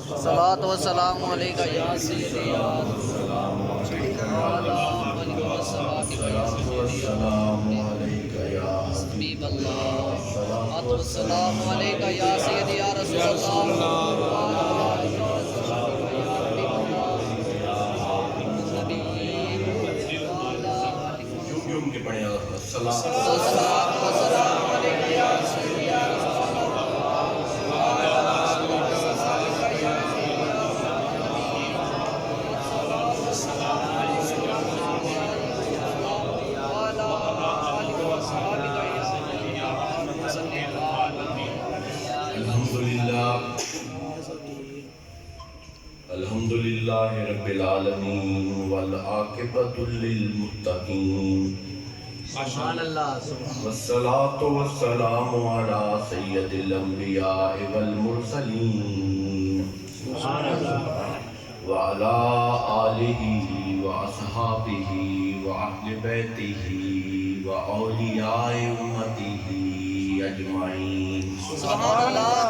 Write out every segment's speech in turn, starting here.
صلاۃ و سلام علیکہ یا سیدی یا رسول حبیب اللہ، صلاۃ و سلام علیکہ یا سیدی یا رسول الحمدللہ رب العالمین والعاقبۃ للمتقین سبحان اللہ والصلاة والسلام علی سید الانبیاء والمرسلین وعلی آلہ واصحابہ واہل بیتہ واولیاء امتہ اجمعین سبحان اللہ۔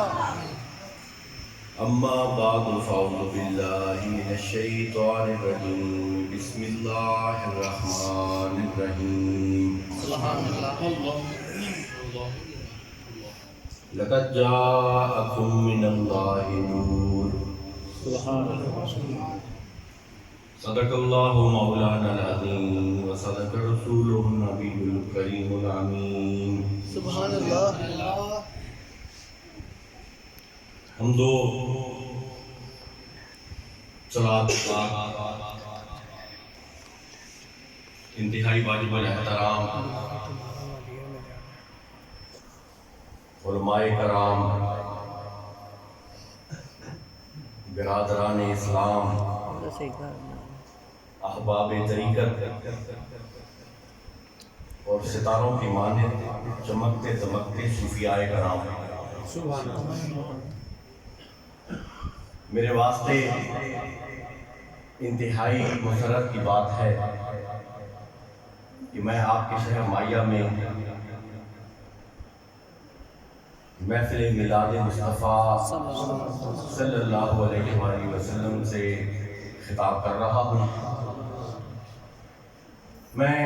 اما بعد فاعوذ باللہ من الشیطان الرجیم بسم اللہ الرحمن الرحیم سبحان اللہ۔ لقد جاءکم من اللہ نور صدق اللہ مولانا العظیم وصدق رسولہ النبی الکریم الامین سبحان اللہ۔ حمد و صلاۃ انتہائی واجب الاحترام علماء کرام، برادران اسلام، احباب طریقت اور ستاروں کی مانند چمکتے دمکتے صوفیاء کرام، میرے واسطے انتہائی مسرت کی بات ہے کہ میں آپ کے شہر مائیہ میں محفل میلاد مصطفیٰ صلی اللہ علیہ وآلہ وسلم سے خطاب کر رہا ہوں۔ میں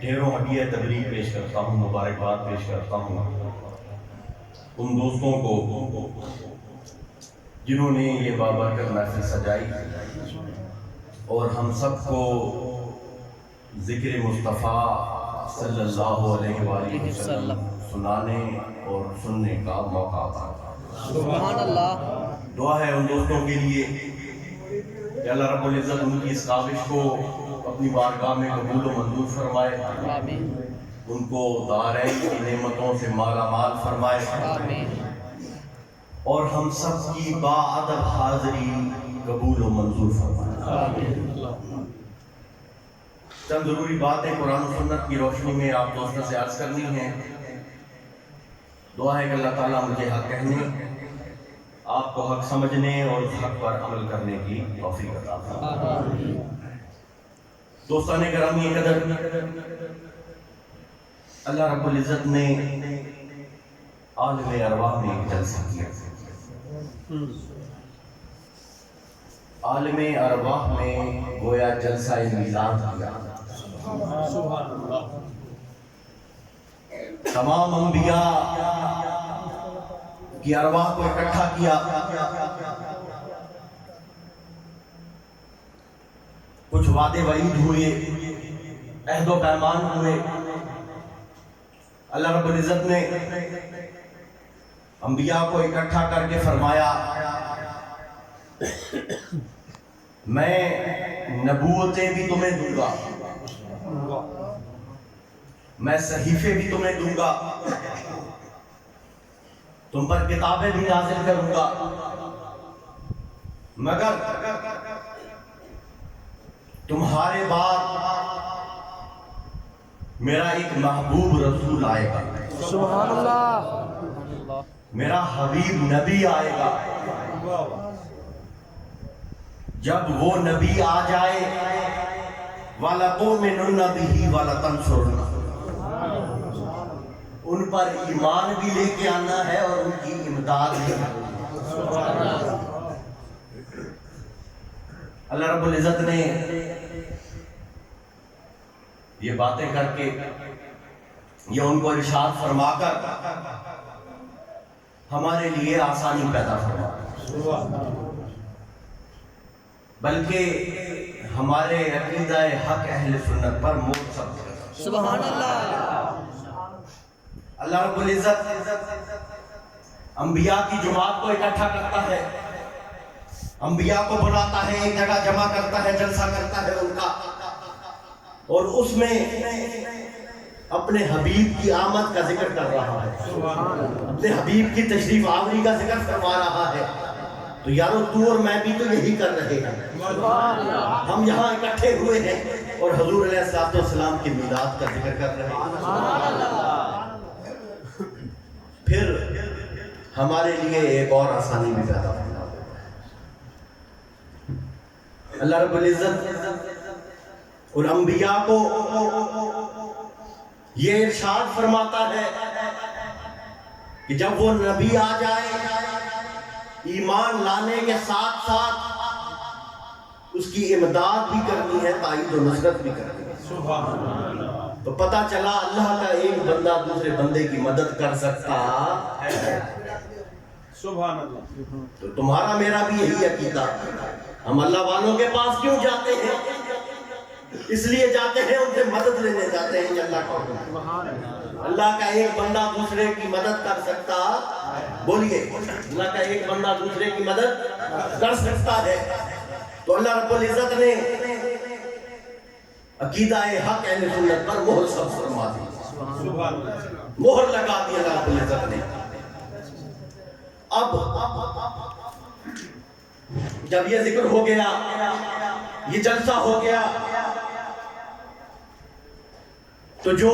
ڈھیروں ہدیہ تبریک پیش کرتا ہوں، مبارکباد پیش کرتا ہوں ان دوستوں کو جنہوں نے یہ بابرکت محفل سجائی اور ہم سب کو ذکر مصطفیٰ صلی اللہ علیہ وآلہ وسلم سنانے اور سننے کا موقع عطا۔ سبحان اللہ۔ دعا ہے ان دوستوں کے لیے کہ اللہ رب العزت ان کی اس کاوش کو اپنی بارگاہ میں قبول و منظور فرمائے، آمین ان کو دارین کی نعمتوں سے مالا مال فرمائے، آمین، اور ہم سب کی باادب حاضری قبول و منظور فرمائے۔ آمین۔ چند ضروری باتیں قرآن و سنت کی روشنی میں آپ دوستوں سے عرض کرنی ہیں۔ دعا ہے کہ اللہ تعالیٰ مجھے حق کہنے، آپ کو حق سمجھنے اور اس حق پر عمل کرنے کی توفیق عطا فرمائے۔ دوستان گرامی قدر، اللہ رب العزت نے عالم ارواح میں ایک جلسہ کیا۔ عالم ارواح میں گویا جلسہ میلاد کیا۔ تمام انبیاء کی ارواح کو اکٹھا کیا، کچھ وعدے وعید ہوئے، عہد و پیمان ہوئے۔ اللہ رب العزت نے انبیاء کو اکٹھا کر کے فرمایا میں نبوتیں بھی تمہیں دوں گا، میں صحیفے بھی تمہیں دوں گا، تم پر کتابیں بھی نازل کروں گا، مگر تمہارے بعد میرا ایک محبوب رسول آئے گا، سبحان اللہ۔ میرا حبیب نبی آئے گا۔ جب وہ نبی آ جائے وَلَتُؤْمِنُنَّ بِهِ وَلَتَنْصُرُنَّهُ، ان پر ایمان بھی لے کے آنا ہے اور ان کی امداد بھی۔ اللہ رب العزت نے یہ باتیں کر کے یہ ان کو ارشاد فرما کر ہمارے لیے آسانی پیدا فرما، بلکہ ہمارے عقیدہ حق اہل سنت پر مور ثبت کرتا۔ سبحان اللہ۔ اللہ رب العزت انبیاء کی جماعت کو اکٹھا کرتا ہے، انبیاء کو بلاتا ہے، ایک جگہ جمع کرتا ہے، جلسہ کرتا ہے ان کا، اور اس میں اپنے حبیب کی آمد کا ذکر کر رہا ہے، اپنے حبیب کی تشریف آوری کا ذکر فرما رہا ہے۔ تو یارو تو اور میں بھی تو یہی کر رہے ہیں، ہم یہاں اکٹھے ہوئے ہیں اور حضور علیہ السلام کی میلاد کا ذکر کر رہے ہیں۔ پھر ہمارے لیے ایک اور آسانی بھی پیدا ہونا۔ اللہ رب العزت اور انبیاء کو یہ ارشاد فرماتا ہے کہ جب وہ نبی آ جائے، ایمان لانے کے ساتھ ساتھ اس کی امداد بھی کرنی ہے، تائید و نصرت بھی کرنی ہے۔ تو پتہ چلا اللہ کا ایک بندہ دوسرے بندے کی مدد کر سکتا ہے۔ سبحان اللہ۔ تو تمہارا میرا بھی یہی عقیدہ، ہم اللہ والوں کے پاس کیوں جاتے ہیں؟ اس لیے جاتے ہیں، ان سے مدد لینے جاتے ہیں کہ اللہ کا حکم ہے۔ اللہ کا ایک بندہ دوسرے کی مدد کر سکتا، بولیے اللہ کا ایک بندہ دوسرے کی مدد کر سکتا ہے۔ تو اللہ رب العزت نے عقیدہ حق اہل سنت پر مہر ثبت فرما دی، مہر لگا دی اللہ رب العزت نے۔ اب جب یہ ذکر ہو گیا، یہ جلسہ ہو گیا، تو جو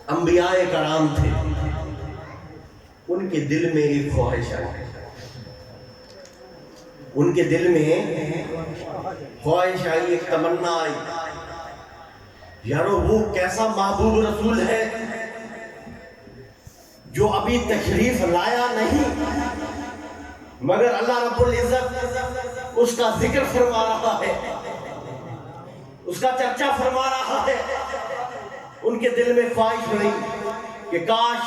انبیاء کرام تھے ان کے دل میں ایک خواہش آئی، ان کے دل میں خواہش آئی، ایک تمنا آئی، یارو وہ کیسا محبوب رسول ہے جو ابھی تشریف لایا نہیں، مگر اللہ رب العزت اس کا ذکر فرما رہا ہے، اس کا چرچا فرما رہا ہے۔ ان کے دل میں خواہش ہوئی کہ کاش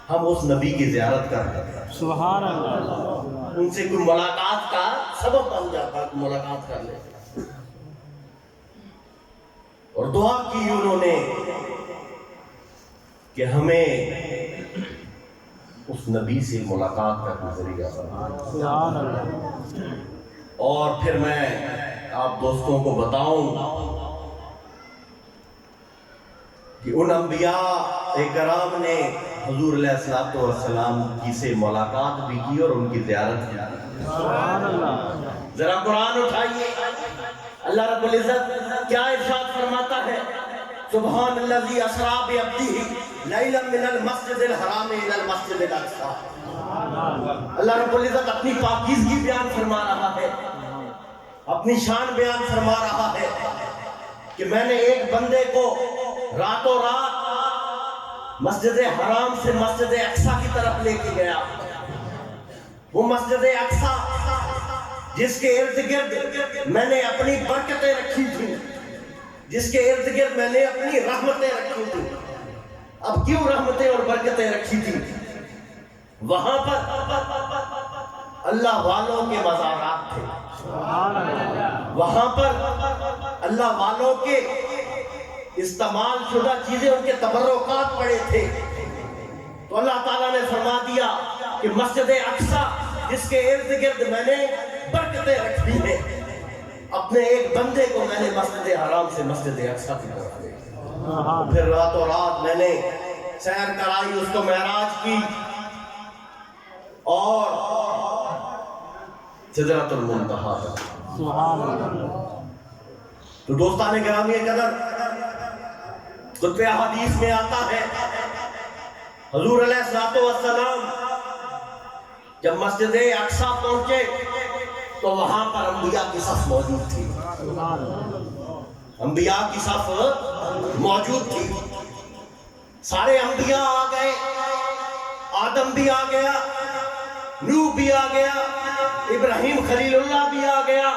ہم اس نبی کی زیارت کر لیتے، سبحان اللہ، ان سے کوئی ملاقات کا سبب بن جاتا، ملاقات کر لیتے۔ اور دعا کی انہوں نے کہ ہمیں اس نبی سے ملاقات کا ذریعہ بنا۔ سبحان اللہ۔ اور پھر میں آپ دوستوں کو بتاؤں کہ ان انبیاء کرام نے حضور علیہ السلام کی سے ملاقات بھی کی اور ان کی زیارت کی۔ سبحان اللہ۔ ذرا قرآن اٹھائیے، اللہ رب العزت کیا ارشاد فرماتا ہے؟ سبحان الذی اسری بعبدہ لیلا من المسجد الحرام الی المسجد الاقصی۔ اللہ رب العزت اپنی پاکیزگی بیان فرما رہا ہے، اپنی شان بیان فرما رہا ہے کہ میں نے ایک بندے کو راتوں رات مسجد حرام سے مسجد اقصی کی طرف لے کے گیا۔ وہ مسجد اقصی جس کے ارد گرد میں نے اپنی برکتیں رکھی تھیں، جس کے ارد گرد میں نے اپنی رحمتیں رکھی تھیں۔ اب کیوں رحمتیں اور برکتیں رکھی تھیں؟ وہاں پر اللہ والوں کے مزارات تھے، وہاں پر اللہ والوں کے استعمال شدہ چیزیں، ان کے تبرکات پڑے تھے۔ تو اللہ تعالیٰ نے فرما دیا کہ مسجد اقصی جس کے ارد گرد میں نے برکتیں رکھی ہیں، اپنے ایک بندے کو میں نے مسجد حرام سے مسجد اقصی کی طرف لے گیا۔ پھر راتوں رات میں نے سیر کرائی، اس کو معراج کی اور سدرۃ المنتہا تک۔ تو دوستان گرامی قدر، خطبہ حدیث میں آتا ہے حضور علیہ السلام جب مسجد اقصی پہنچے تو وہاں پر انبیاء کی صف موجود تھی، انبیاء کی صف موجود تھی۔ سارے انبیاء آ گئے، آدم بھی آ گیا، نوح بھی آ گیا، ابراہیم خلیل اللہ بھی آ گیا,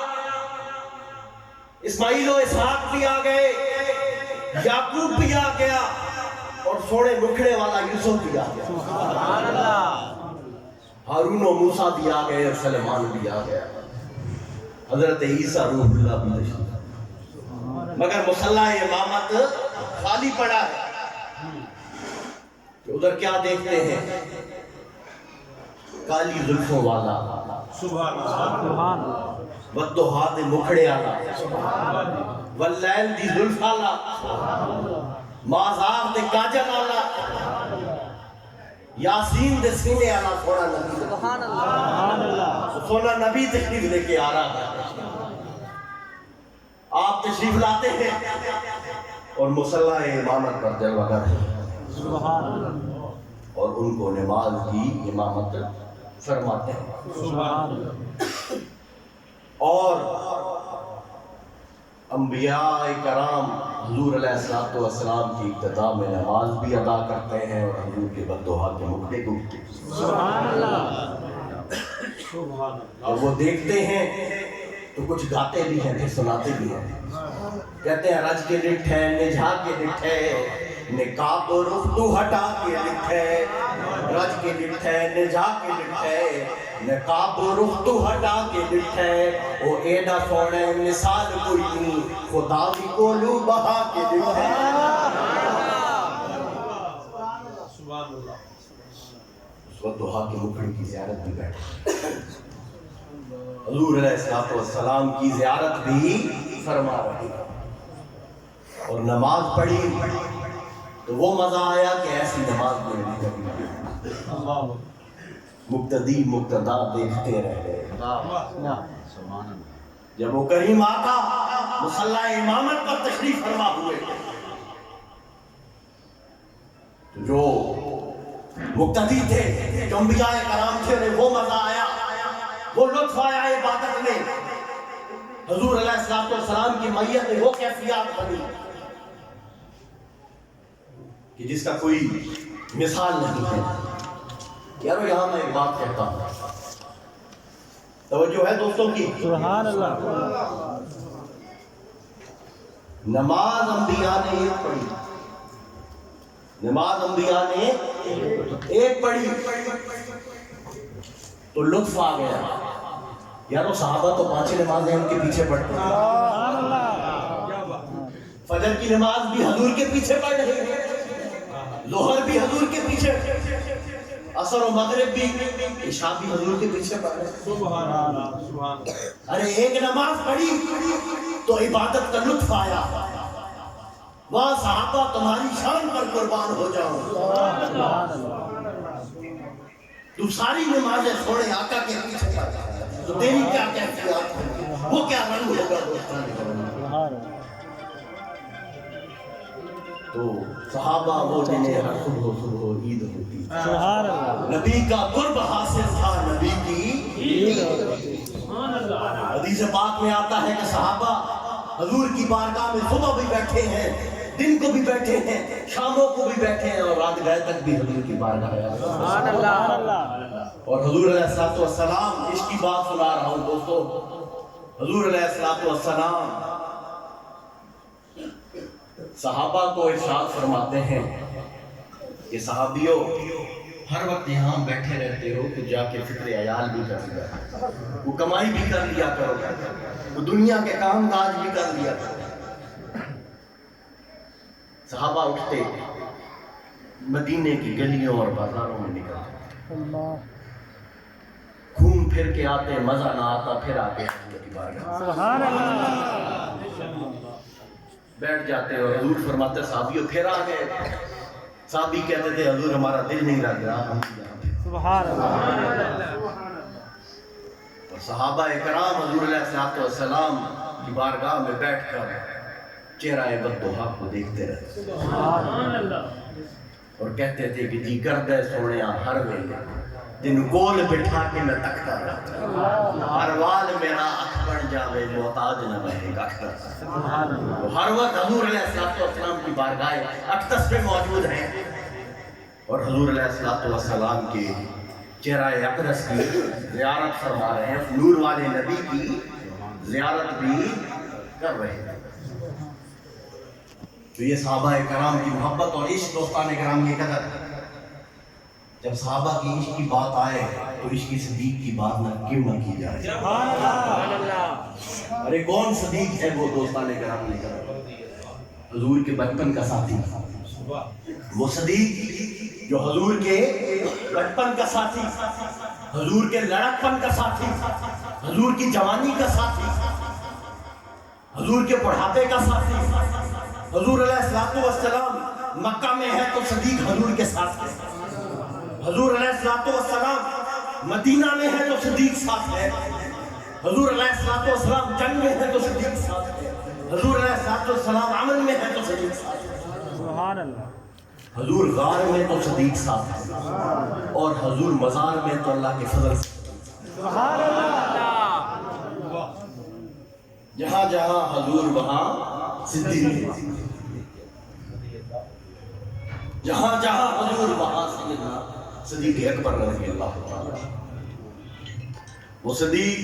اسماعیل و اسحاق بھی آ گئے, یعقوب بھی آ گیا, اور سونے مکھڑے والا یوسف بھی آ گیا. سبحان اللہ. ہارون و موسیٰ بھی آ گئے, اور سلیمان بھی آ گیا. حضرت عیسیٰ روح اللہ بھی تشریف, مگر مصلی امامت خالی پڑا ہے. کہ ادھر کیا دیکھتے ہیں؟ کالی زلفوں والا, سبحان اللہ. سبحان اللہ. والضحیٰ دے مکھڑے والا, واللیل دی زلف والا, مازاغ دے کاجل والا, یاسین دے سینے والا سونا نبی. سبحان اللہ. سبحان اللہ. سونا نبی تشریف لے کے آ رہا ہے. آپ تشریف لاتے ہیں اور مصلی امامت پر جلوہ گر ہے, سبحان اللہ. اور ان کو نماز کی امامت فرماتے ہیں. سبحان اللہ. اور انبیاء کرام حضور علیہ السلام کی ابتدا میں نماز بھی ادا کرتے ہیں, اور حضور کے بددعا کے مکھڑے کو سبحان اللہ. سبحان اللہ. اور وہ دیکھتے ہیں تو کچھ گاتے بھی ہیں, پھر سناتے بھی ہیں. کہتے ہیں رج کے ڈٹھے نجھا کے ڈٹھے, نقاب و رخ تو ہٹا کے ڈٹھے, رج کے ڈٹھے نجھا کے ڈٹھے, نقاب و رخ تو ہٹا کے ڈٹھے, او ایڈا سونے مثال کوئی نہیں, خدا بھی کولو بہا کے ڈٹھے. سبحان اللہ. اس وقت دعا کے مکھڑے کی زیارت بھی بیٹھے, حضور علیہ السلام کی زیارت بھی فرما رہی, اور نماز پڑھی تو وہ مزہ آیا کہ ایسی نماز میں نہیں کبھی. اللہ. مقتدی مقتدا دیکھتے رہ گئے. سبحان اللہ. جب وہ کریم آقا مصلی امامت پر تشریف فرما ہوئے تو جو مقتدی تھے, جو انبیاء کرام تھے, انہیں وہ مزہ آیا, وہ لطف آیا عبادت میں. حضور علیہ السلام کی میت میں وہ کیفیات بنی کہ جس کا کوئی مثال نہیں ہے. یارو یہاں میں ایک بات کہتا ہوں, توجہ ہے دوستوں کی. سبحان اللہ. نماز انبیاء نے ایک پڑھی, نماز انبیاء نے ایک پڑھی تو لطف آ گیا. یارو صحابہ تو 5 نمازیں ان کے پیچھے پڑھتے ہیں, سبحان اللہ. فجر کی نماز بھی حضور کے پیچھے پڑھ رہے ہیں, ظہر بھی حضور کے پیچھے, عصر و مغرب بھی, عشاء بھی حضور کے پیچھے پڑھ رہے ہیں. سبحان اللہ. سبحان اللہ. ارے ایک نماز پڑھی تو عبادت کا لطف آیا, وہاں صحابہ تمہاری شان پر قربان ہو جاؤ. سبحان اللہ. تو ساری نمازیں چھوڑے آقا کے پیچھے پڑھ رہا ہے, تو تیری کیا کیفیات ہوگی, وہ کیا رنگ ہوگا دوستان. سبحان اللہ. تو صحابہ وہ جنہیں ہر صبح عید ہوتی, سبحان اللہ. نبی کا قرب حاصل تھا, نبی کی سبحان اللہ. حدیث پاک میں آتا ہے کہ صحابہ حضور کی بارگاہ میں صبح بھی بیٹھے ہیں, دن کو بھی بیٹھے ہیں, شاموں کو بھی بیٹھے ہیں, اور رات گئے تک بھی حضور کی بارگاہ میں. سبحان اللہ. اور حضور علیہ السلام, اس کی بات سنا رہا ہوں دوستو, حضور علیہ السلام صحابہ کو ارشاد فرماتے ہیں کہ صحابیوں ہر وقت یہاں بیٹھے رہتے ہو, تو جا کے فکر عیال بھی کر لیا, وہ کمائی بھی کر لیا کرو, وہ دنیا کے کام کاج بھی کر لیا کرو. صحابہ اٹھتے مدینے کی گلیوں اور بازاروں میں نکلتے, گھوم پھر کے آتے, مزہ نہ آتا, پھر آتے حضور کی بارگاہ سبحان اللہ. بیٹھ جاتے, اور حضور فرماتے صحابیوں پھر آ گئے. صحابی کہتے تھے حضور ہمارا دل نہیں لگ رہا, ہم یہاں پہ. سبحان اللہ. اور صحابہ اکرام حضور علیہ السلام کی بارگاہ میں بیٹھ کر چہرہ بددعا کو دیکھتے رہتے, سبحان اللہ. اور کہتے تھے کہ جی کردے سونیا ہر ویلے, دن گول بٹھا کے میں تکتا رہتا, ہر وال میرا اکھ بن جاوے, محتاج نہ رہے گا. سبحان اللہ. ہر وقت حضور علیہ السلام کی بارگاہ اقدس میں موجود ہیں, اور حضور علیہ السلام کے چہرہ اقدس کی زیارت فرما رہے ہیں، نور والے نبی کی زیارت بھی کر رہے ہیں۔ تو یہ صحابہ کرام کی محبت اور عشق دوستان کرام کی قدر، جب صحابہ کی عشق کی بات آئے تو عشق صدیق کی بات نہ کیوں نہ کی جائے۔ سبحان اللہ۔ ارے کون صدیق ہے وہ دوستان کرام کی قدر؟ حضور کے بچپن کا ساتھی، وہ صدیق جو حضور کے بچپن کا ساتھی، حضور کے لڑکپن کا ساتھی، حضور کی جوانی کا ساتھی، حضور کے بڑھاپے کا ساتھی۔ حضور علیہ السلام مکہ میں ہے تو صدیق حضور کے ساتھ ہے، حضور علیہ السلام مدینہ میں ہے تو صدیق ساتھ ہے، حضور علیہ السلام جنگ میں ہے تو صدیق ساتھ ہے، حضور علیہ السلام امن میں ہے تو صدیق ساتھ ہے، سبحان اللہ۔ حضور غار میں تو صدیق ساتھ ہے، اور حضور مزار میں تو اللہ کے فضل سے۔ سبحان اللہ۔ جہاں جہاں حضور وہاں صدیق، جہاں جہاں حضور وہاں سیدنا صدیق اکبر رضی اللہ تعالی۔ وہ صدیق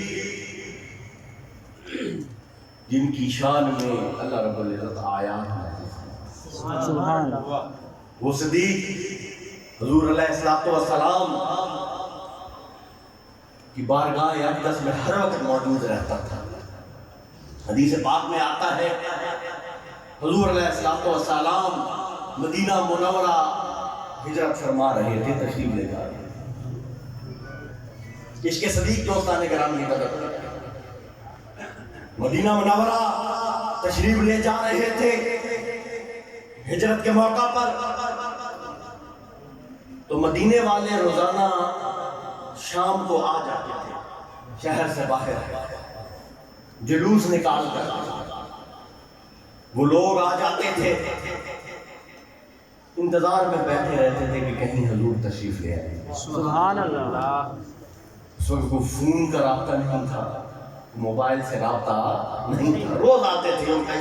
جن کی شان میں اللہ رب العزت آیات نازل فرماتا ہے۔ سبحان اللہ۔ وہ صدیق حضور علیہ السلام کی بارگاہ اقدس میں ہر وقت موجود رہتا تھا۔ حدیث پاک میں آتا ہے حضور علیہ السلام مدینہ منورہ ہجرت فرما رہے تھے، تشریف لے جا رہے تھے۔ عشق صدیق دوستان کرام کی قدر، مدینہ منورہ تشریف لے جا رہے تھے ہجرت کے موقع پر، تو مدینے والے روزانہ شام کو آ جاتے تھے شہر سے باہر، جلوس نکال کر وہ لوگ آ جاتے تھے، انتظار میں بیٹھے رہتے تھے کہ کہیں حضور تشریف لے آئیں۔ سبحان اللہ۔ اس وقت کوئی فون کا رابطہ نہیں تھا، موبائل سے رابطہ نہیں تھا، روز آتے تھے، ان کا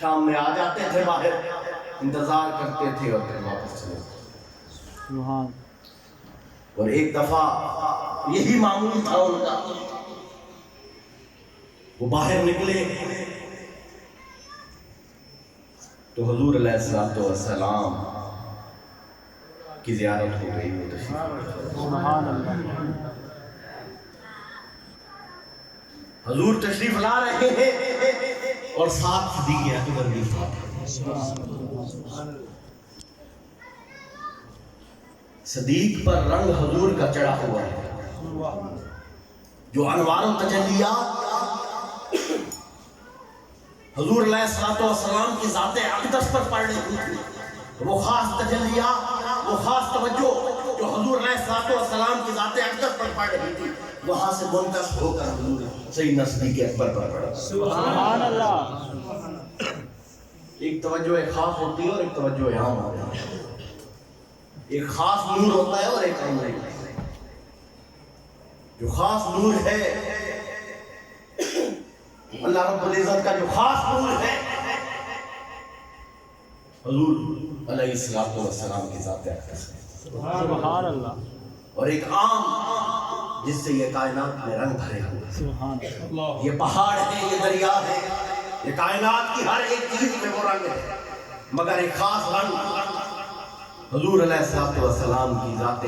شام میں آ جاتے تھے باہر، انتظار کرتے تھے اور پھر واپس چلے جاتے۔ سبحان۔ اور ایک دفعہ یہی معمول تھا ان کا، وہ باہر نکلے تو حضور علیہ السلام کی زیارت ہو گئی، وہ تشریف۔ سبحان اللہ۔ حضور تشریف لا رہے ہیں اور ساتھ صدیق اکبر بھی تھا۔ صدیق پر رنگ حضور کا چڑھا ہوا ہے، جو انوار و تجلیات حضور علیہ السلام کی ذات اقدس پر پڑ رہی تھی، وہ خاص تجلیات، وہ خاص توجہ جو حضور علیہ السلام کی ذات اقدس پر پڑ رہی تھی، وہاں سے منتقل ہو کر حضور سیدنا صدیق اکبر پر پڑا۔ سبحان اللہ۔ ایک توجہ ایک خاص ہوتی ہے اور ایک توجہ عام ہوتی ہے، ایک خاص نور ہوتا ہے اور ایک عام نہیں ہوتا ہے۔ جو خاص نور ہے اللہ رب العزت کا، جو خاص نور ہے حضور علیہ السلام کی ذات اقدس ہے، سبحان اللہ۔ اور ایک عام جس سے یہ کائنات میں رنگ بھرے ہوئے، سبحان اللہ۔ یہ پہاڑ ہے، یہ دریا ہے، یہ کائنات کی ہر ایک چیز میں وہ رنگ ہے، مگر ایک خاص رنگ حضور علیہ السلام کی ذات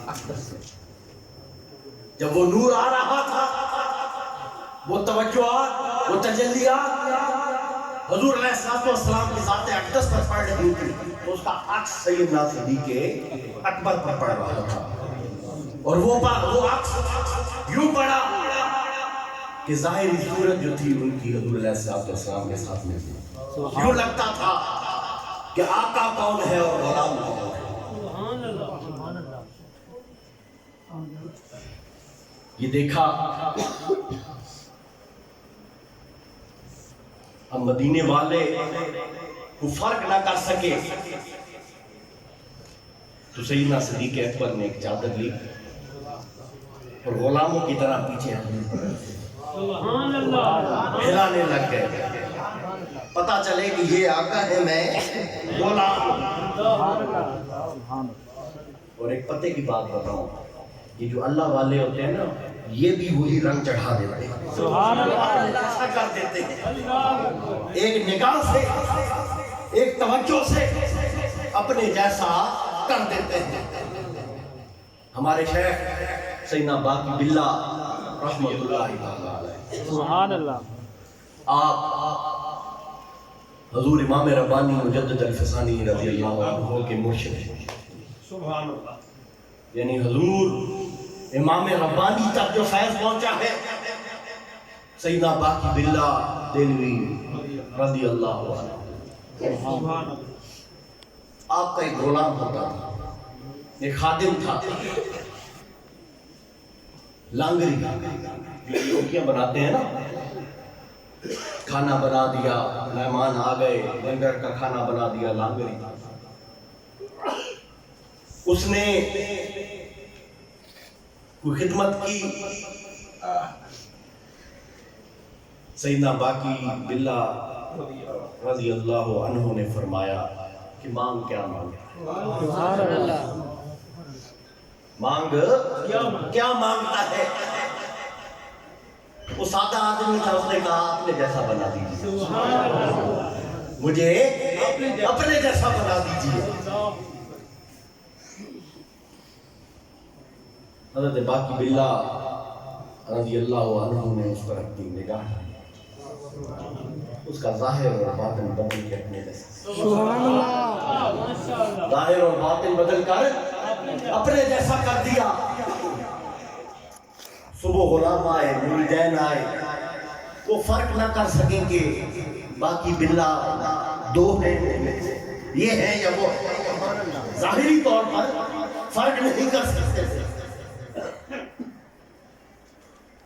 اقدس ہے۔ جب وہ نور آ رہا تھا، وہ توجہات، وہ تجلیات حضور علیہ السلام کی ذات اقدس پر پڑ رہی تھی، تو اس کا عکس سیدنا صدیق اکبر پر پڑ رہا تھا، اور وہ عکس یوں پڑا کہ ظاہری صورت جو تھی ان کی حضور علیہ السلام کے ساتھ میں تھی، یوں لگتا تھا کہ آقا کون ہے اور غلام کون ہے۔ یہ دیکھا اب مدینے والے کو فرق نہ کر سکے تو سیدنا صدیق اکبر نے ایک چادر لی اور غلاموں کی طرح پیچھے ہلانے لگ گئے، پتا چلے کہ یہ آقا ہے، میں غلام۔ اور ایک پتے کی بات بتاؤں، یہ جو اللہ والے ہوتے ہیں نا یہ بھی وہی رنگ چڑھا دیتے ہیں، سبحان اللہ ایسا کر دیتے ہیں، ایک نگاہ سے ایک توجہ سے اپنے جیسا کر دیتے ہیں۔ ہمارے شیخ سیدنا باقی باللہ رحمۃ اللہ علیہ، سبحان اللہ آپ حضور امام ربانی مجدد الفسانی رضی اللہ عنہ کے مرشد ہیں، سبحان اللہ یعنی حضور امام ربانی تک جو فیض پہنچا ہے سیدنا باقی باللہ دہلوی رضی اللہ عنہ، سبحان اللہ آپ کا ایک غلام ہوتا تھا، ایک خادم تھا، لانگری روٹیاں بناتے ہیں نا، کھانا بنا دیا، مہمان آ گئے، لنگر کا کھانا بنا دیا، لانگری اس نے کوئی خدمت کی۔ سیدنا باقی باللہ رضی اللہ عنہ نے فرمایا کہ مانگ کیا مانگ، سبحان اللہ مانگ کیا مانگتا ہے؟ وہ سادہ آدمی تھا، اس نے کہا اپنے جیسا بنا دیجیے، مجھے اپنے جیسا بنا دیجیے۔ حضرت باقی باللہ رضی اللہ عنہ نے اس پر اپنی نگاہ ڈالی، اس کا ظاہر اور باطن بدل کے اپنے جیسا، سبحان اللہ ظاہر اور باطن بدل کر اپنے جیسا کر دیا۔ صبح غلام آئے، مریدین آئے، وہ فرق نہ کر سکیں کہ باقی باللہ دو ہیں، یہ ہے یا وہ، ظاہری طور پر فرق نہیں کر سکتے تھے۔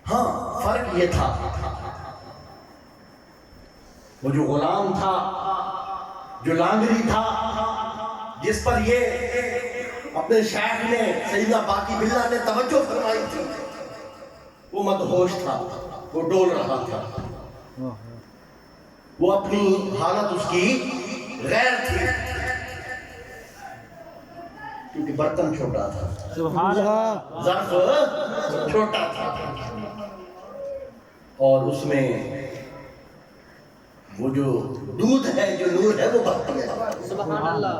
ہاں فرق یہ تھا، وہ جو غلام تھا، جو لانگری تھا، جس پر یہ اپنے شیخ نے سیدنا باقی باللہ نے توجہ فرمائی تھی، وہ مدہوش تھا، وہ ڈول رہا تھا، وہ اپنی حالت اس کی غیر تھی، کیونکہ برتن چھوٹا تھا، سبحان اللہ ظرف چھوٹا تھا، اور اس میں وہ جو دودھ ہے، جو نور ہے، وہ باقی ہے۔ سبحان اللہ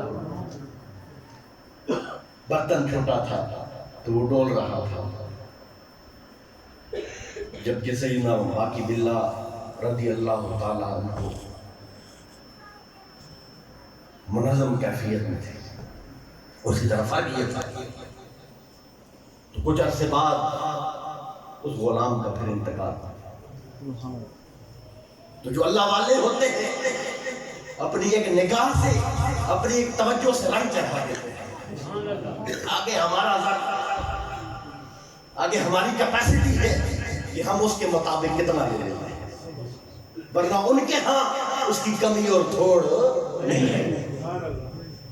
برتن چھوٹا تھا تو وہ ڈول رہا تھا، جبکہ سیدنا باقی باللہ رضی اللہ تعالیٰ عنہ منظم کیفیت میں تھے، اس کی طرف آگے تھا۔ تو کچھ عرصے بعد اس غلام کا پھر انتقال تھا۔ تو جو اللہ والے ہوتے ہیں اپنی ایک نگاہ سے، اپنی ایک توجہ سے رنگ چڑھا دیتے ہیں۔ آگے ہمارا آگے ہماری کیپیسٹی ہے کہ ہم اس کے مطابق کتنا لے لیتے ہیں، ورنہ ان کے ہاں اس کی کمی اور تھوڑ نہیں ہے۔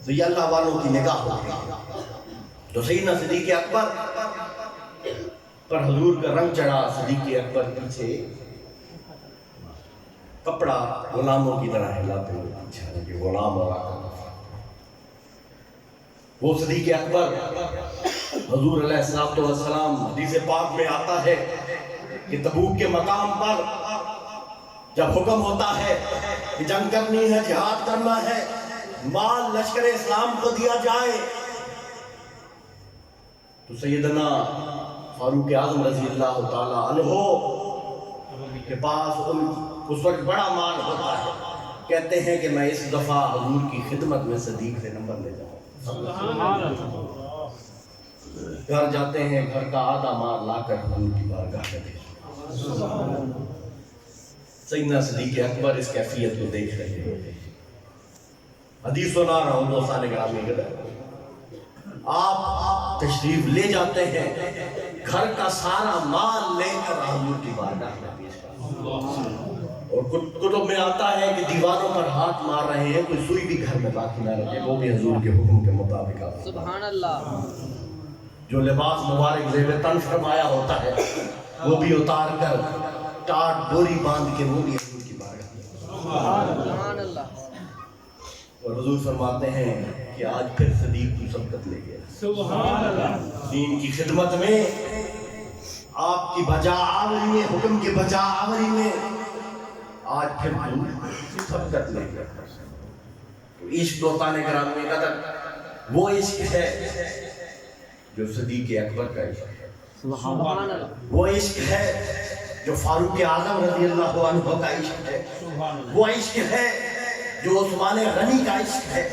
تو یہ اللہ والوں کی نگاہ ہوتی۔ تو سیدنا صدیق اکبر پر حضور کا رنگ چڑھا، صدیق اکبر پیچھے کپڑا غلاموں کی طرح ہلاتے ہوئے پیچھے آئے کہ غلام اور آقا کا فرق۔ وہ صدیق اکبر حضور علیہ السلام حدیث پاک میں آتا ہے کہ تبوک کے مقام پر جب حکم ہوتا ہے کہ جنگ کرنی ہے، جہاد کرنا ہے، مال لشکر اسلام کو دیا جائے، تو سیدنا فاروق اعظم رضی اللہ تعالی عنہ کے پاس اس وقت بڑا مال ہوتا ہے، کہتے ہیں کہ میں اس دفعہ حضور کی خدمت میں صدیق سے نمبر لے جاؤں۔ گھر جاتے ہیں، گھر کا آدھا مال لا کر حضور کی بارگاہ میں دے۔ سیدنا صدیق اکبر اس کیفیت کو دیکھ رہے ہیں۔ حدیث سنا رہا ہوں، 2 سال گرامی گئے، آپ تشریف لے جاتے ہیں، گھر کا سارا مال لے کر حضور کی بارگاہ میں پیش کرتے، اور کتب میں آتا ہے کہ دیواروں پر ہاتھ مار رہے ہیں، کوئی سوئی بھی گھر میں باقی نہ رکھے، وہ بھی حضور کے حکم کے مطابق آتا ہے۔ سبحان اللہ جو لباس مبارک زیب تن فرمایا ہوتا ہے وہ بھی اتار کر ٹاٹ ڈوری باندھ کے وہ بھی حضور کی بارگاہ میں۔ سبحان اللہ اور حضور فرماتے ہیں کہ آج پھر صدیق کی سبقت لے گیا۔ سبحان اللہ. دین کی خدمت میں، آپ کی بجا آوری میں، حکم کی بجا آوری میں آج پھر سبقت لے گیا. تو عشق دوستان کرام میں قدر وہ عشق ہے جو صدیق اکبر کا عشق ہے. سبحان اللہ. وہ عشق ہے جو فاروق اعظم رضی اللہ عنہ کا عشق ہے. سبحان اللہ. وہ عشق ہے جو عثمان غنی کا عشق ہے.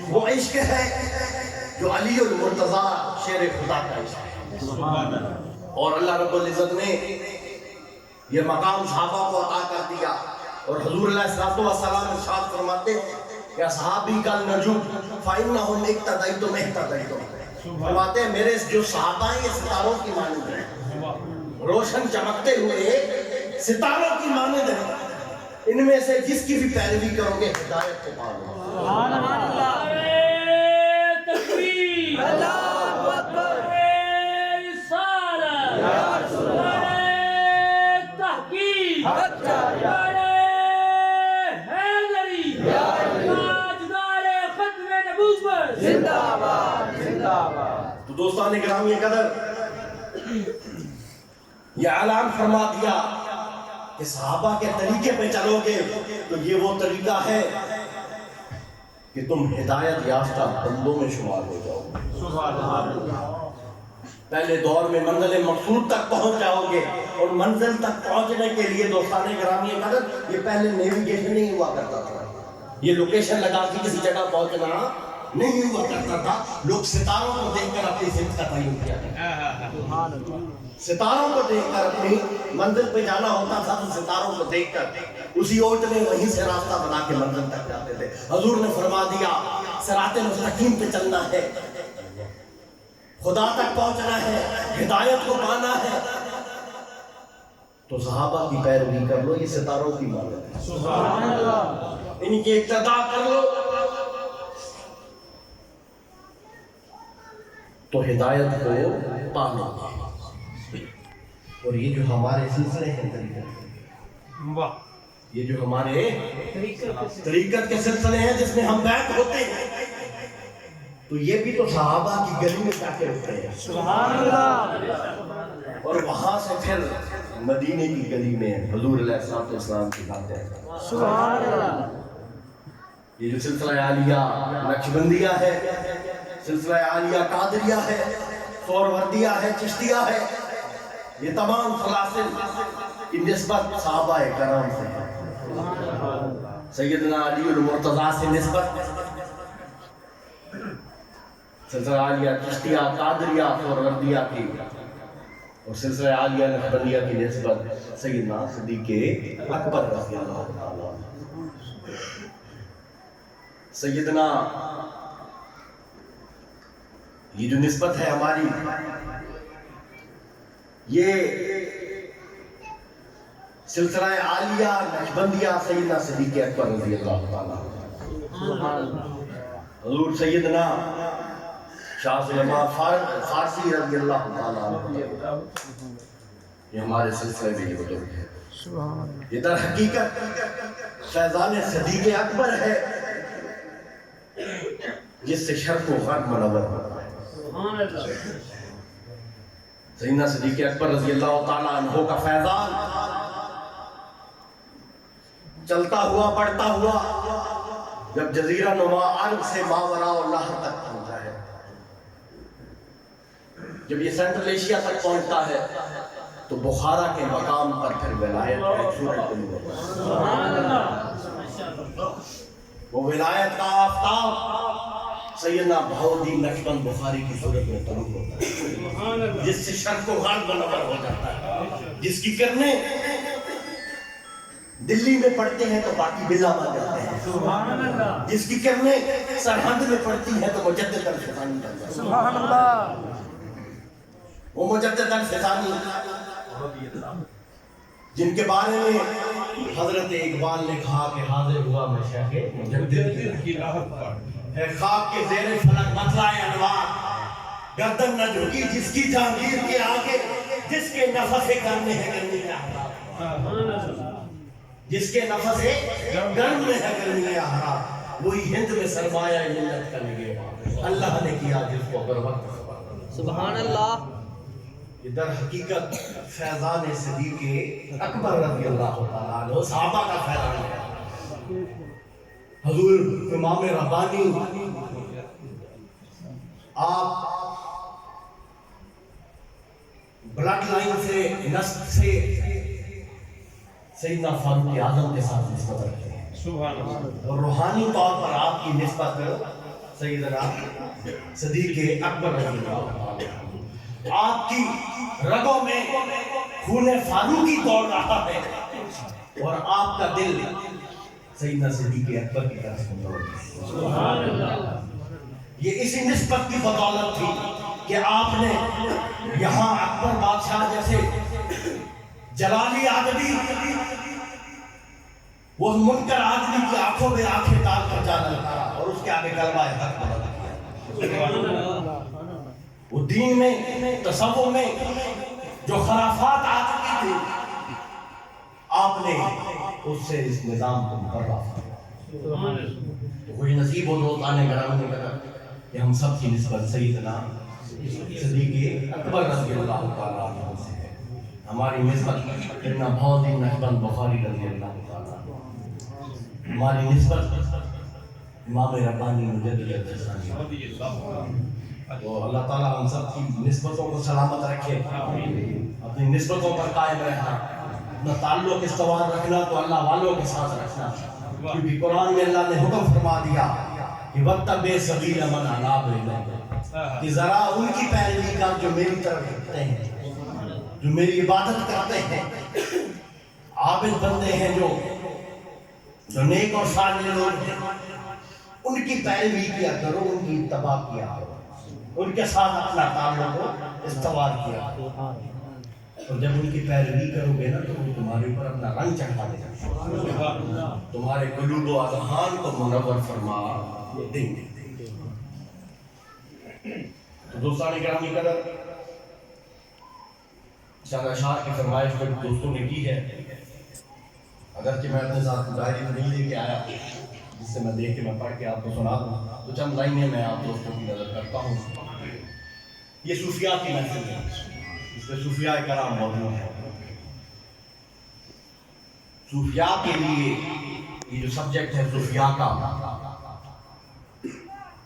وہ عشق ہے جو علی المرتضیٰ شیر خدا کا عشق ہے. سبحان اللہ. اور اللہ رب العزت نے یہ مقام صحابہ کو عطا کر دیا. اور حضور علیہ السلام ارشاد فرماتے کہ صحابی کا نجوم فإنہم اقتدیتم اہتدیتم. فرماتے ہیں میرے جو صحابہ ہیں یہ ستاروں کی مانند ہیں، روشن چمکتے ہوئے ستاروں کی مانند ہیں. ان میں سے جس کی بھی پیروی کرو گے ہدایت کو پاؤ. سبحان اللہ. تکبیر. اللہ اکبر. رسالت. یا رسول اللہ. تحقیق. اچھا. حیدری. تاجدار ختم نبوت. زندہ باد زندہ باد. تو دوستان گرامی قدر یہ اعلان فرما دیا کہ صحابہ کے طریقے پہ چلو گے تو یہ وہ طریقہ ہے کہ تم ہدایت یافتہ بندوں میں شمار ہو جاؤ گے. سبحان اللہ. پہلے دور میں منزل مقصود تک پہنچ جاؤ گے. اور منزل تک پہنچنے کے لیے دوستان گرامی قدر یہ پہلے نیویگیشن نہیں ہوا کرتا تھا. یہ لوکیشن لگا کے کسی جگہ پہنچنا نہیں ہوا کرتا تھا. لوگ ستاروں کو دیکھ کر اپنی ضد کا تعین کیا کرتے. سبحان اللہ. ستاروں کو دیکھ کر اپنی منزل پہ جانا ہوتا تھا تو ستاروں کو دیکھ کر اسی اوٹ میں وہیں سے راستہ بنا کے منزل تک جاتے تھے. حضور نے فرما دیا صراط مستقیم پہ چلنا ہے، خدا تک پہنچنا ہے، ہدایت کو پانا ہے تو صحابہ کی پیروی کر لو. یہ ستاروں کی مانند ہے. سبحان اللہ. ان کی اقتدا کر لو تو ہدایت کو پانا. اور یہ جو ہمارے سلسلے ہیں طریقت، واہ. یہ جو ہمارے طریقت کے سلسلے ہیں جس میں ہم بیعت ہوتے ہیں تو یہ بھی تو صحابہ کی گلی میں جا کے رکھتے ہیں. سبحان اللہ. اور وہاں سے پھر مدینے کی گلی میں حضور علیہ السلام کی باتیں ہیں. سبحان اللہ. یہ جو سلسلہ عالیہ نقشبندیہ ہے، سلسلہ عالیہ قادریہ ہے، سہروردیہ ہے، چشتیہ ہے، یہ تمام سلاسل کی نسبت صحابہ کرام سے ہے. سیدنا علی المرتضیٰ سے نسبت سلسلہ عالیہ چشتیہ قادریہ سہروردیہ کی، اور سلسلہ عالیہ نقشبندیہ کی نسبت سیدنا صدیق اکبر رضی اللہ تعالیٰ عنہ. سیدنا یہ جو نسبت ہے ہماری، یہ سلسلہ عالیہ نقشبندیہ سیدنا صدیق اکبر رضی اللہ تعالیٰ عنہ. حضور سیدنا شاہ سلیمان فارسی رضی اللہ تعالیٰ عنہ یہ ہمارے سلسلے میں یہ بزرگ ہے. یہ در حقیقت فیضان صدیق اکبر ہے جس سے شرق و غرب منور ہوتا ہے. سیدنا صدیق اکبر رضی اللہ تعالیٰ عنہ کا فیضان چلتا ہوا بڑھتا ہوا جب جزیرہ نما عرب سے ماوراء اللہ تک پہنچا ہے، جب یہ سینٹرل ایشیا تک پہنچتا ہے تو بخارا کے مقام پر پھر ولایت کا سورج طلوع ہوتا ہے. وہ ولایت کا آفتاب سیدنا بہاؤالدین نقشبند بخاری کی صورت میں طلوع ہوتا ہے، جس سے شرق و غرب منور ہو جاتا ہے، جس کی کرنیں دلی میں پڑھتے ہیں تو باقی بلا بن جاتے ہیں، جس کی کرنیں سرحد میں پڑھتی ہیں تو مجدد الفسانی بن جاتے ہیں. سبحان اللہ. وہ مجدد الفسانی جن کے بارے میں حضرت اقبال نے کہا کہ حاضر ہوا میں شیخ مجدد کی راحت پر ہے خاک کے زیر فلک مطلع انوار، گردن نہ جھکی جس کی جہانگیر کے آگے، جس کے نفس گرم میں ہے گرمی احرار، جس کے نفس گرم میں ہے گرمی احرار، وہی ہند میں سرمایہ ملت کا نگہبان. اللہ نے کیا جس کو بر وقت خبر نہ۔ سبحان اللہ. یہ در حقیقت فیضان صدیق اکبر رضی اللہ تعالیٰ عنہ صحابہ کا فیضان ہے. حضور امام ربانی آپ بلڈ لائن سے نسل سے سیدنا فاروق اعظم کے ساتھ نسبت رکھتے ہیں. سبحان اللہ. اور روحانی طور پر آپ کی نسبت سیدنا صدیق اکبر رضی اللہ عنہ. آپ کی رگوں میں خون فاروقی دوڑ رہا ہے اور آپ کا دل سیدنا صدیق اکبر کی طرف دوڑ رہا ہے. سبحان اللہ. یہ اسی نسبت کی بدولت تھی کہ آپ نے یہاں اکبر بادشاہ جیسے جلالی آدمی وہ منکر آدمی کی آنکھوں میں آنکھیں ڈال کر جانا لگا اور اس کے آگے کلمہ حق بلند کیا. وہ دین میں تصوف میں جو خرافات آ چکی تھی آپ نے اس سے اس نظام کو مقررہ فرمایا. تو کوئی نصیب ہو دوستان گرامی نے کہا کہ ہم سب کی نسبت سیدنا صدیق اکبر رضی اللہ تعالیٰ عنہ سے ہے. ہماری نسبت ابن بہت ہی نحبن بخاری رضی اللہ تعالیٰ عنہ. ہماری نسبت امام ربانی مجدد الفسانی. تو اللہ تعالیٰ ہم سب کی نسبتوں کو سلامت رکھے. اپنی نسبتوں پر قائم رہنا، اپنا تعلق استوار رکھنا تو اللہ والوں کے ساتھ رکھنا. کیونکہ قرآن میں اللہ نے حکم فرما دیا کہ وَاتَّبِعْ سَبِيلَ مَنْ أَنَابَ إِلَيَّ، کہ ذرا ان کی پیروی کر جو میری طرف رکھتے ہیں، جو میری عبادت کرتے ہیں، عابد بندے ہیں، جو نیک اور صالح لوگ ہیں. ان کی پیروی کیا کرو، ان کی اتباع کیا کرو، ان کے ساتھ اپنا تعلق کو استوار کیا کرو. اور جب ان کی پیروی کرو گے نا تو وہ تمہارے اوپر اپنا رنگ چڑھا دے گا، تمہارے قلوب و اذہان کو منور فرما دیں گے. دوستان گرامی قدر، چند اشعار کی فرمائش جو دوستوں نے کی ہے، اگرچہ میں اپنے ساتھ ڈائری نہیں لے کے آیا جس سے میں دیکھ کے میں پڑھ کے آپ کو سنا دوں، تو چند لائنیں میں آپ دوستوں کی نظر کرتا ہوں. یہ صوفیاء کی محفل ہے، اس میں صوفیاء کرام موجود ہیں. صوفیاء کے لیے یہ جو سبجیکٹ ہے صوفیاء کا،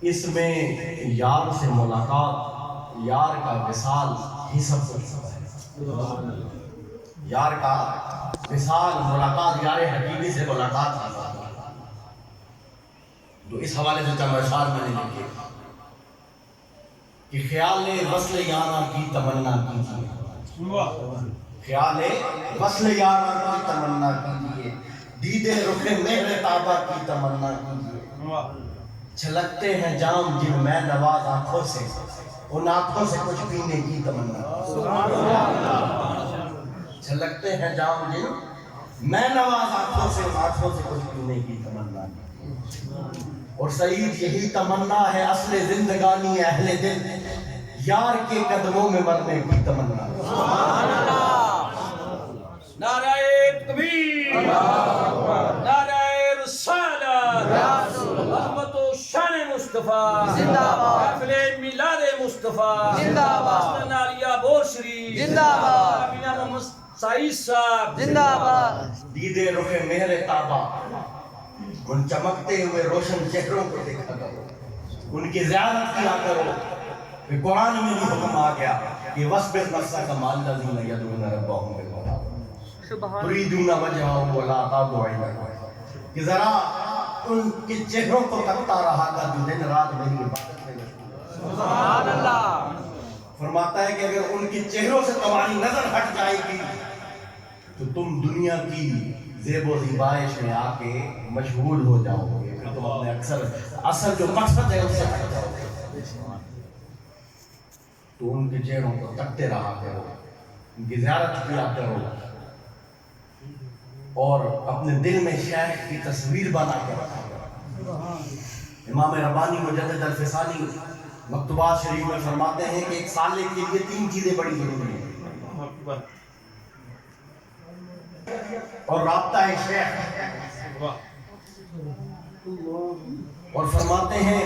اس میں یار سے ملاقات، یار کا وصال ہی سب سے ہے. یار کا وصال، ملاقات، یار حقیقی سے ملاقات ہے. تو اس حوالے سے چند اشعار میں نے لکھے کہ خیال وصل یارا کی تمنا کیجیے، خیال وصل یارا کی تمنا کیجیے، دیدے رخ مہر تابہ کی تمنا کیجیے. چھلکتے ہیں جام جن میں نواز آنکھوں سے، ان آنکھوں سے کچھ پینے کی تمنا. چھلکتے ہیں جام جن میں نواز آنکھوں سے، ان آنکھوں سے کچھ پینے کی تمنا. اور سعید یہی تمنا ہے اصل زندگانی اہل دل، یار کے قدموں میں مرنے کی تمنا. نعرہ تکبیر، نعرہ رسالت، عظمت و شان مصطفیٰ زندہ باد، محفل میلاد مصطفیٰ زندہ باد، حسن عالیہ بور شریف زندہ باد، رابینہ محمد سعید صاحب زندہ باد. دیدے رخ مہر تابہ، ان چمکتے ہوئے روشن چہروں کو دیکھا کرو، ان کی زیارت کیا کرو. پھر قرآن میں بھی حکم آ گیا کہ وَاصْبِرْ نَفْسَكَ مَعَ الَّذِينَ يَدْعُونَ رَبَّهُم بِالْغَدَاةِ وَيُرِيدُونَ وَجْهَهُ وَلَا تَعْدُ عَيْنَاكَ، کہ ذرا ان کے چہروں کو تکتا رہا کر جو دن رات میری عبادت میں مشغول. سبحان اللہ. فرماتا ہے کہ اگر ان کے چہروں سے تمہاری نظر ہٹ جائے گی تو تم دنیا کی زیب و زیبائش میں آ کے مشغول ہو جاؤ گے، پھر تم اپنے اصل جو مقصد ہے اس سے ہٹ جاؤ گے. تو ان کے چہروں کو تکتے رہا کرو، ان کی زیارت کیا کرو، اور اپنے دل میں شیخ کی تصویر بنا کے رکھا کرو. امام ربانی مجدد الفسانی مکتوبات شریف میں فرماتے ہیں کہ ایک سالے کے لیے 3 چیزیں بڑی ضروری ہیں، اور رابطہ شیخ. اور فرماتے ہیں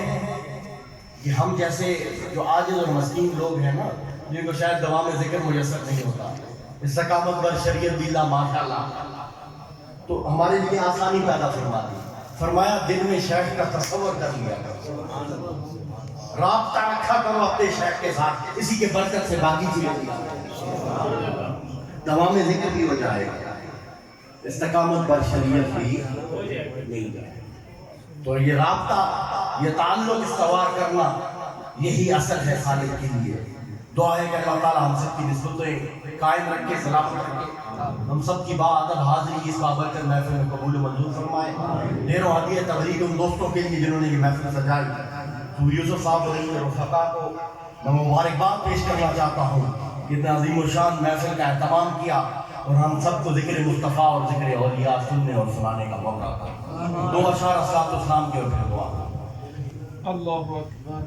کہ ہم جیسے جو عاجز اور مسکین لوگ ہیں نا، جن کو شاید دوام ذکر میسر نہیں ہوتا، استقامت بر شریعت باللہ ماشاءاللہ، تو ہمارے لیے آسانی پیدا فرما دی. فرمایا دل میں شیخ کا تصور کر لیا کرو، رابطہ رکھا کرو اپنے شیخ کے ساتھ، اسی کے برکت سے باقی چیزیں دوام ذکر بھی ہو جائے گا، استقامت پر شریعت بھی مل جائے. تو یہ رابطہ، یہ تعلق استوار کرنا، یہی اصل ہے خالق کے لیے. دعا ہے کہ اللہ تعالیٰ ہم سب کی نسبتیں قائم رکھے، سلامت رکھے، ہم سب کی باادب حاضری اس بابرکت محفل میں قبول و منظور فرمائے. ڈھیروں ہدیہ تبریک ان دوستوں کے لیے جنہوں نے یہ محفل سجائی. تو یوسف صاحب اور رفقا کو میں مبارکباد پیش کرنا چاہتا ہوں کہ اتنا عظیم و شان محفل کا اہتمام کیا اور ہم سب کو ذکر مصطفیٰ اور ذکر اولیاء سننے اور سنانے کا موقع. دو اشعار الصلاۃ والسلام کے اور پھر دعا. اللہ اکبر.